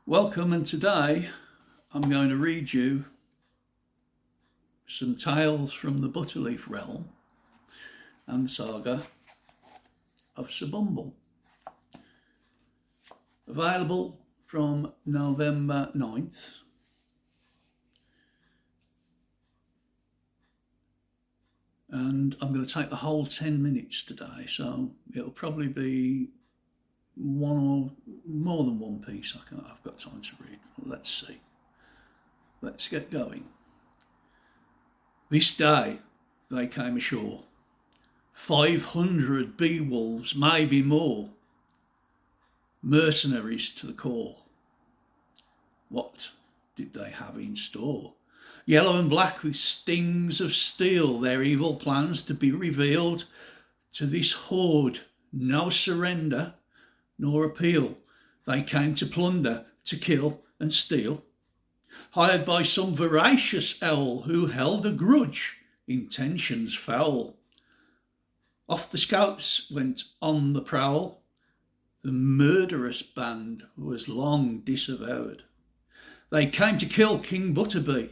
Welcome, and today I'm going to read you some tales from the Butterleaf realm and the saga of Sir Bumble. Available from November 9th. And I'm going to take the whole 10 minutes today, so it'll probably be one or more than one piece. I've got time to read. Let's see. Let's get going. This day they came ashore. 500 bee wolves, maybe more. Mercenaries to the core. What did they have in store? Yellow and black with stings of steel, their evil plans to be revealed. To this horde, no surrender nor appeal. They came to plunder, to kill and steal. Hired by some voracious owl who held a grudge, intentions foul. Off the scouts went on the prowl. The murderous band was long disavowed. They came to kill King ButterBee,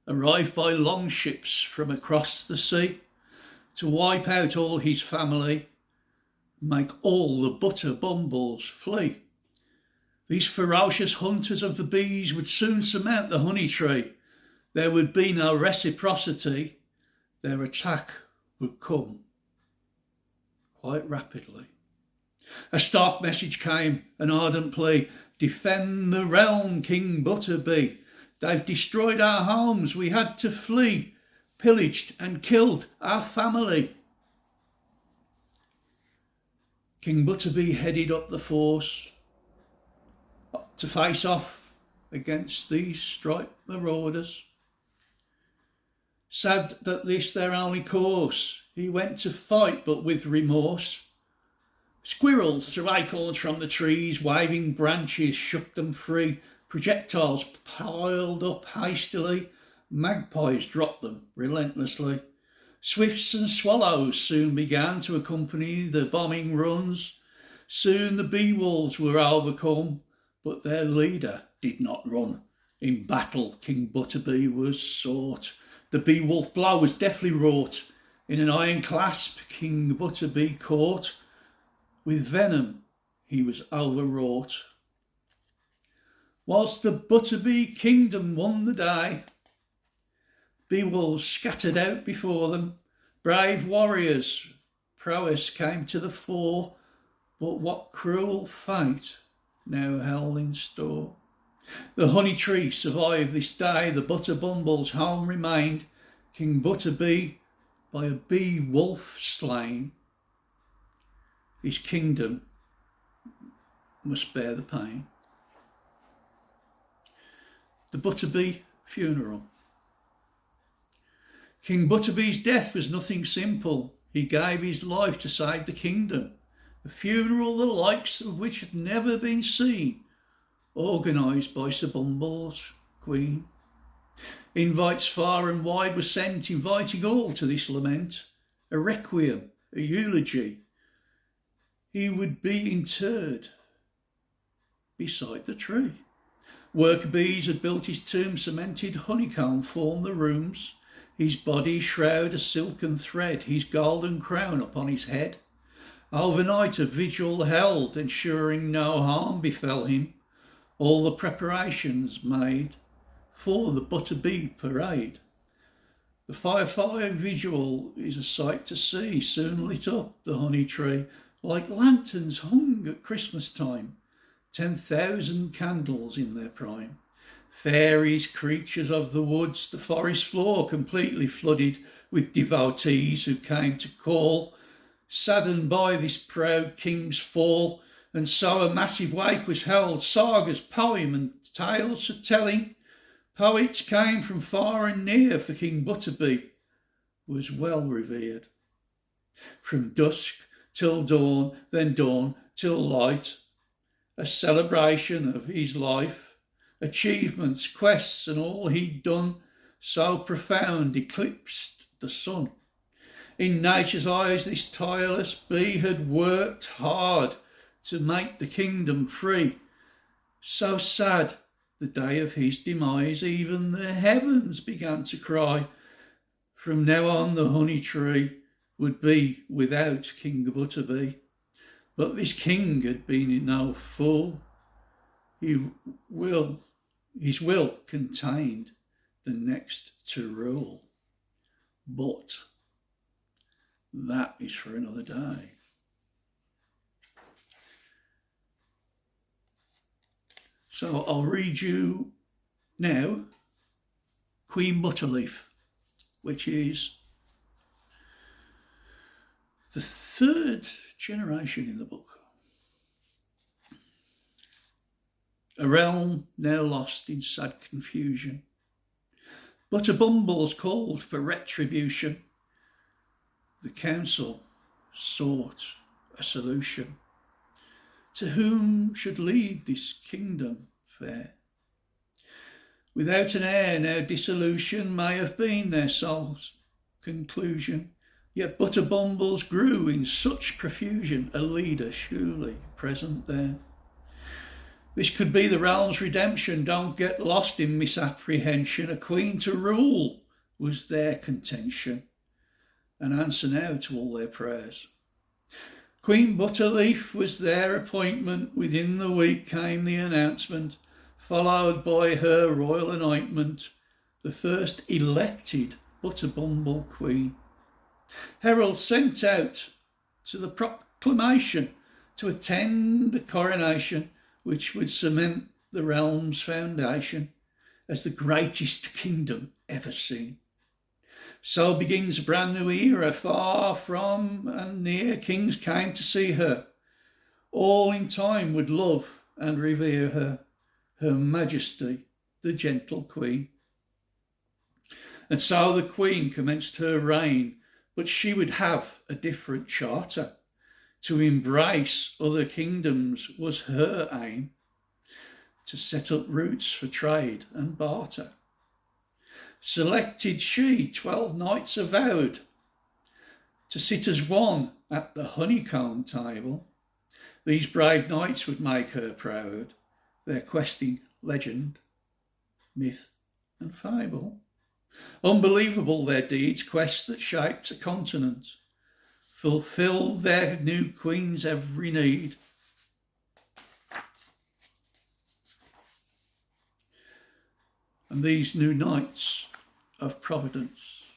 arrived by long ships from across the sea, to wipe out all his family, make all the butter bumbles flee. These ferocious hunters of the bees would soon surmount the honey tree. There would be no reciprocity. Their attack would come quite rapidly. A stark message came, an ardent plea. Defend the realm, King ButterBee. They've destroyed our homes, we had to flee, pillaged and killed our family. King ButterBee headed up the force to face off against these striped marauders. Sad that this their only course, he went to fight but with remorse. Squirrels threw acorns from the trees, waving branches shook them free. Projectiles piled up hastily, magpies dropped them relentlessly. Swifts and swallows soon began to accompany the bombing runs. Soon the bee wolves were overcome, but their leader did not run. In battle King ButterBee was sought. The bee wolf blow was deftly wrought. In an iron clasp King ButterBee caught. With venom he was overwrought. Whilst the ButterBee kingdom won the day, bee wolves scattered out before them. Brave warriors' prowess came to the fore, but what cruel fate now held in store? The honey tree survived this day, the butter bumble's home remained. King ButterBee by a bee wolf slain. His kingdom must bear the pain. The ButterBee funeral. King ButterBee's death was nothing simple. He gave his life to save the kingdom, a funeral the likes of which had never been seen, organised by Sir Bumble's queen. Invites far and wide were sent, inviting all to this lament, a requiem, a eulogy. He would be interred beside the tree. Worker bees had built his tomb, cemented honeycomb formed the rooms. His body shroud a silken thread, his golden crown upon his head. Overnight a vigil held, ensuring no harm befell him. All the preparations made for the ButterBee parade. The firefly vigil is a sight to see, soon lit up the honey tree, like lanterns hung at Christmas time. 10,000 candles in their prime. Fairies, creatures of the woods, the forest floor completely flooded with devotees who came to call, saddened by this proud king's fall. And so a massive wake was held, sagas, poem and tales for telling. Poets came from far and near, for King ButterBee was well revered. From dusk till dawn, then dawn till light, a celebration of his life, achievements, quests and all he'd done, so profound eclipsed the sun. In nature's eyes this tireless bee had worked hard to make the kingdom free. So sad the day of his demise, even the heavens began to cry. From now on the honey tree would be without King ButterBee. But this king had been no fool. His will contained the next to rule. But that is for another day. So I'll read you now Queen Butterleaf, which is the third generation in the book. A realm now lost in sad confusion. Butterbumbles called for retribution. The council sought a solution. To whom should lead this kingdom fair? Without an heir, now dissolution may have been their soul's conclusion. Yet Butterbumbles grew in such profusion, a leader surely present there. This could be the realm's redemption, don't get lost in misapprehension. A queen to rule was their contention, an answer now to all their prayers. Queen Butterleaf was their appointment, within the week came the announcement, followed by her royal anointment, the first elected Butterbumble queen. Heralds sent out to the proclamation to attend the coronation, which would cement the realm's foundation as the greatest kingdom ever seen. So begins a brand new era, far from and near kings came to see her. All in time would love and revere her, her majesty, the gentle queen. And so the queen commenced her reign, but she would have a different charter. To embrace other kingdoms was her aim, to set up routes for trade and barter. Selected she 12 knights avowed to sit as one at the honeycomb table. These brave knights would make her proud, their questing legend, myth and fable. Unbelievable their deeds, quests that shaped a continent, fulfilled their new queen's every need. And these new knights of Providence.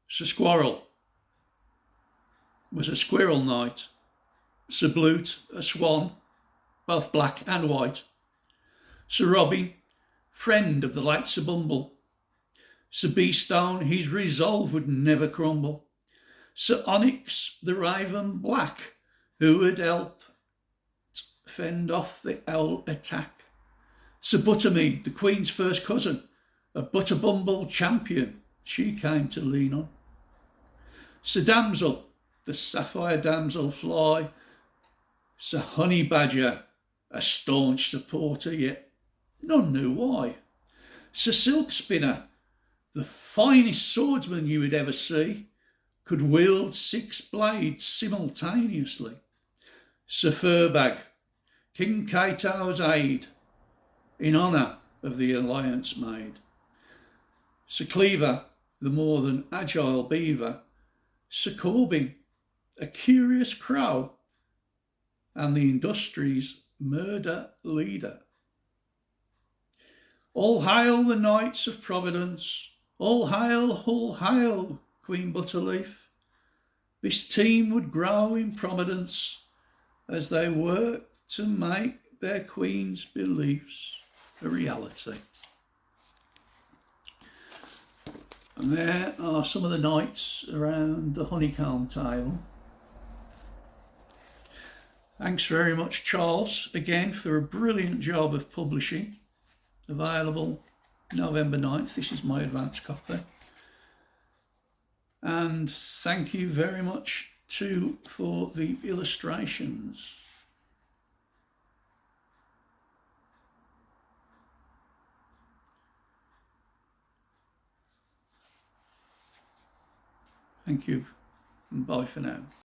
Sir Squirrel was a squirrel knight, Sir Blute a swan, both black and white, Sir Robin, friend of the late Sir Bumble, Sir Beestone, his resolve would never crumble, Sir Onyx, the raven black, who would help fend off the owl attack, Sir Buttermead, the Queen's first cousin, a Butterbumble champion she came to lean on, Sir Damsel, the sapphire damsel fly, Sir Honey Badger, a staunch supporter, yet none knew why, Sir Silk Spinner, the finest swordsman you would ever see, could wield 6 blades simultaneously, Sir Furbag, King Cato's aide, in honour of the alliance made, Sir Cleaver, the more than agile beaver, Sir Corbin, a curious crow, and the industry's murder leader. All hail the Knights of Providence, all hail, Queen Butterleaf. This team would grow in prominence as they work to make their queen's beliefs a reality. And there are some of the knights around the honeycomb table. Thanks very much, Charles, again for a brilliant job of publishing. Available November 9th. This is my advance copy. And thank you very much too for the illustrations. Thank you and bye for now.